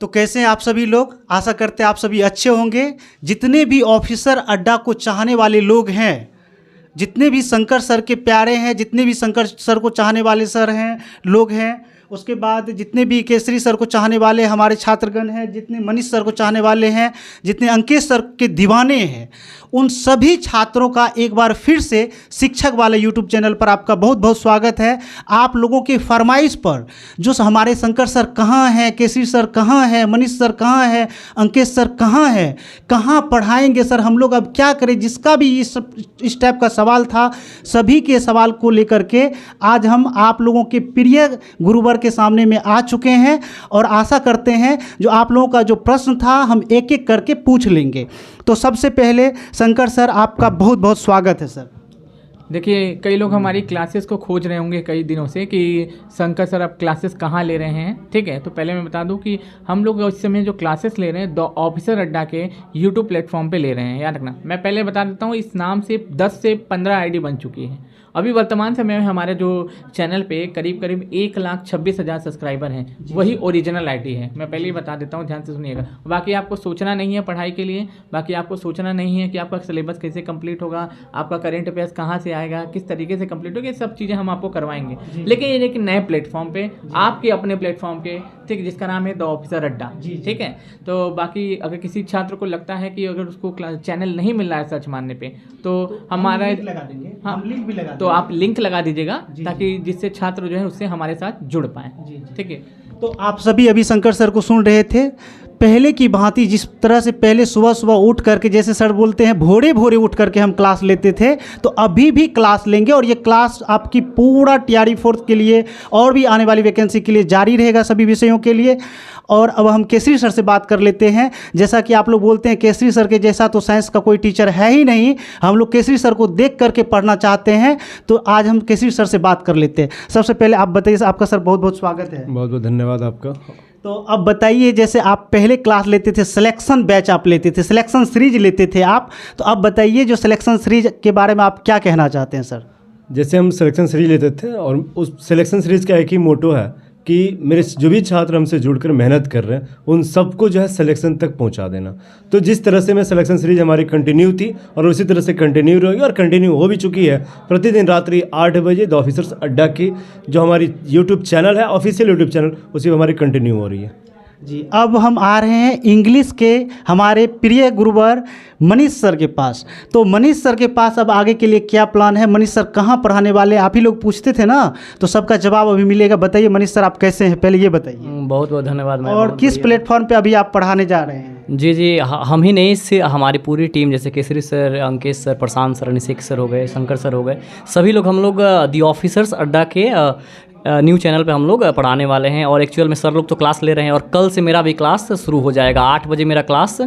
तो कैसे हैं आप सभी लोग। आशा करते हैं आप सभी अच्छे होंगे। जितने भी ऑफिसर अड्डा को चाहने वाले लोग हैं, जितने भी शंकर सर के प्यारे हैं, जितने भी शंकर सर को चाहने वाले सर हैं लोग हैं, उसके बाद जितने भी केसरी सर को चाहने वाले हमारे छात्रगण हैं, जितने मनीष सर को चाहने वाले हैं, जितने अंकेश सर के दीवाने हैं, उन सभी छात्रों का एक बार फिर से शिक्षक वाले यूट्यूब चैनल पर आपका बहुत बहुत स्वागत है। आप लोगों के फरमाइश पर जो हमारे शंकर सर कहाँ हैं, केसरी सर कहाँ हैं, मनीष सर कहाँ हैं, अंकेश सर कहाँ हैं, कहाँ पढ़ाएंगे सर, हम लोग अब क्या करें, जिसका भी इस टाइप का सवाल था, सभी के सवाल को लेकर के आज हम आप लोगों के प्रिय गुरुवर के सामने में आ चुके हैं और आशा करते हैं जो आप लोगों का जो प्रश्न था हम एक एक करके पूछ लेंगे। तो सबसे पहले शंकर सर आपका बहुत बहुत स्वागत है सर। देखिए, कई लोग हमारी क्लासेस को खोज रहे होंगे कई दिनों से कि शंकर सर आप क्लासेस कहाँ ले रहे हैं। ठीक है, तो पहले मैं बता दूं कि हम लोग इस समय जो क्लासेस ले रहे हैं द ऑफिसर अड्डा के यूट्यूब प्लेटफॉर्म पे ले रहे हैं। याद रखना, मैं पहले बता देता हूँ, इस नाम से 10 से 15 आईडी बन चुकी है। अभी वर्तमान समय में हमारे जो चैनल पे करीब 1,26,000 सब्सक्राइबर हैं, वही ओरिजिनल आईडी है। मैं पहले ही बता देता हूँ, ध्यान से सुनिएगा। बाकी आपको सोचना नहीं है पढ़ाई के लिए, बाकी आपको सोचना नहीं है कि आपका सिलेबस कैसे कंप्लीट होगा, आपका करंट अफेयर्स कहाँ से आएगा, किस तरीके से कंप्लीट होगा, ये सब चीज़ें हम आपको करवाएंगे। लेकिन ये एक नए प्लेटफॉर्म पे, आपके अपने प्लेटफॉर्म पे, ठीक, जिसका नाम है द ऑफिसर अड्डा। ठीक है, तो बाकी अगर किसी छात्र को लगता है कि अगर उसको चैनल नहीं मिल रहा है सर्च मारने पे, तो हमारा हम लिंक भी लगा तो आप लिंक लगा दीजिएगा ताकि जिससे छात्र जो है उससे हमारे साथ जुड़ पाए। ठीक है, तो आप सभी अभी शंकर सर को सुन रहे थे। पहले की भांति जिस तरह से पहले सुबह सुबह उठ करके, जैसे सर बोलते हैं भोरे भोरे उठ करके हम क्लास लेते थे, तो अभी भी क्लास लेंगे और ये क्लास आपकी पूरा टीआरई फोर्थ के लिए और भी आने वाली वैकेंसी के लिए जारी रहेगा सभी विषयों के लिए। और अब हम केसरी सर से बात कर लेते हैं। जैसा कि आप लोग बोलते हैं केसरी सर के जैसा तो साइंस का कोई टीचर है ही नहीं, हम लोग केसरी सर को देख करके पढ़ना चाहते हैं, तो आज हम केसरी सर से बात कर लेते हैं। सबसे पहले आप बताइए, आपका सर बहुत बहुत स्वागत है। बहुत बहुत धन्यवाद आपका। तो अब बताइए, जैसे आप पहले क्लास लेते थे, सिलेक्शन बैच आप लेते थे, सिलेक्शन सीरीज लेते थे आप, तो अब बताइए जो सिलेक्शन सीरीज के बारे में आप क्या कहना चाहते हैं सर। जैसे हम सिलेक्शन सीरीज लेते थे और उस सिलेक्शन सीरीज का एक ही मोटो है कि मेरे जो भी छात्र हमसे जुड़कर मेहनत कर रहे हैं उन सबको जो है सिलेक्शन तक पहुंचा देना। तो जिस तरह से मैं सिलेक्शन सीरीज हमारी कंटिन्यू थी और उसी तरह से कंटिन्यू रहेगी और कंटिन्यू हो भी चुकी है। प्रतिदिन रात्रि 8 बजे द ऑफिसर्स अड्डा की जो हमारी यूट्यूब चैनल है, ऑफिशियल यूट्यूब चैनल, उसी पर हमारी कंटिन्यू हो रही है जी। अब हम आ रहे हैं इंग्लिश के हमारे प्रिय गुरुवर मनीष सर के पास। तो मनीष सर के पास अब आगे के लिए क्या प्लान है, मनीष सर कहाँ पढ़ाने वाले, आप ही लोग पूछते थे ना, तो सबका जवाब अभी मिलेगा। बताइए मनीष सर आप कैसे हैं, पहले ये बताइए। बहुत बहुत धन्यवाद। और किस प्लेटफॉर्म पे अभी आप पढ़ाने जा रहे हैं। जी, हम ही नहीं, इससे हमारी पूरी टीम, जैसे केसरी सर, अंकेश सर, प्रशांत सर, निशिक सर हो गए, शंकर सर हो गए, सभी लोग हम लोग दी ऑफिसर्स अड्डा के न्यू चैनल पे हम लोग पढ़ाने वाले हैं। और एक्चुअल में सर लोग तो क्लास ले रहे हैं और कल से मेरा भी क्लास शुरू हो जाएगा। 8 बजे मेरा क्लास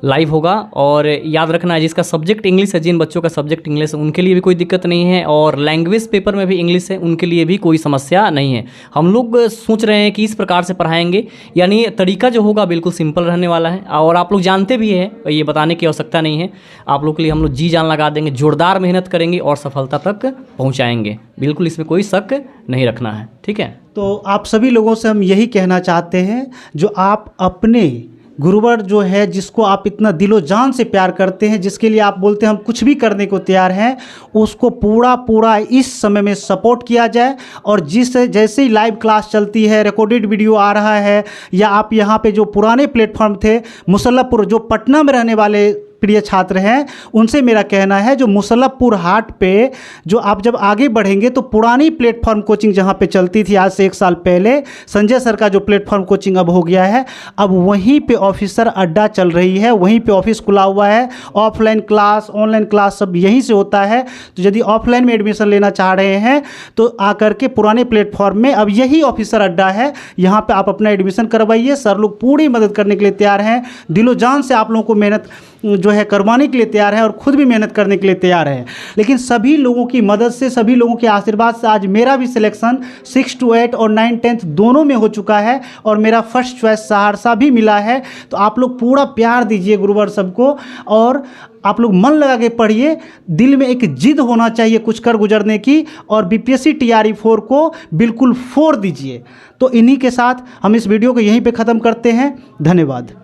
लाइव होगा। और याद रखना है, जिसका सब्जेक्ट इंग्लिश है, जिन बच्चों का सब्जेक्ट इंग्लिश है उनके लिए भी कोई दिक्कत नहीं है, और लैंग्वेज पेपर में भी इंग्लिश है उनके लिए भी कोई समस्या नहीं है। हम लोग सोच रहे हैं कि इस प्रकार से पढ़ाएंगे, यानी तरीका जो होगा बिल्कुल सिंपल रहने वाला है। और आप लोग जानते भी हैं, ये बताने की आवश्यकता नहीं है, आप लोग के लिए हम लोग जी जान लगा देंगे, जोरदार मेहनत करेंगे और सफलता तक पहुँचाएँगे। बिल्कुल इसमें कोई शक नहीं रखना है। ठीक है, तो आप सभी लोगों से हम यही कहना चाहते हैं, जो आप अपने गुरुवर जो है, जिसको आप इतना दिलो जान से प्यार करते हैं, जिसके लिए आप बोलते हैं हम कुछ भी करने को तैयार हैं, उसको पूरा इस समय में सपोर्ट किया जाए। और जैसे ही लाइव क्लास चलती है, रिकॉर्डेड वीडियो आ रहा है, या आप यहाँ पे जो पुराने प्लेटफॉर्म थे, मुसल्लपुर जो पटना में रहने वाले प्रिय छात्र हैं, उनसे मेरा कहना है जो मुसल्लपुर हाट पे जो आप जब आगे बढ़ेंगे तो पुरानी प्लेटफॉर्म कोचिंग जहां पे चलती थी आज से 1 साल पहले, संजय सर का जो प्लेटफॉर्म कोचिंग अब हो गया है, अब वहीं पे ऑफिसर अड्डा चल रही है, वहीं पे ऑफिस खुला हुआ है। ऑफलाइन क्लास, ऑनलाइन क्लास सब यहीं से होता है। तो यदि ऑफलाइन में एडमिशन लेना चाह रहे हैं तो आकर के पुराने प्लेटफॉर्म में अब यही ऑफिसर अड्डा है, यहाँ पर आप अपना एडमिशन करवाइए। सर लोग पूरी मदद करने के लिए तैयार हैं। दिलो जान से आप लोगों को मेहनत जो है करवाने के लिए तैयार है और ख़ुद भी मेहनत करने के लिए तैयार है। लेकिन सभी लोगों की मदद से, सभी लोगों के आशीर्वाद से आज मेरा भी सिलेक्शन 6 to 8 और 9 10th दोनों में हो चुका है और मेरा फर्स्ट चॉइस सहरसा भी मिला है। तो आप लोग पूरा प्यार दीजिए गुरुवर सबको और आप लोग मन लगा के पढ़िए। दिल में एक जिद होना चाहिए कुछ कर गुजरने की और बीपीएससी TRE 4 को बिल्कुल फोड़ दीजिए। तो इन्हीं के साथ हम इस वीडियो को यहीं पे ख़त्म करते हैं। धन्यवाद।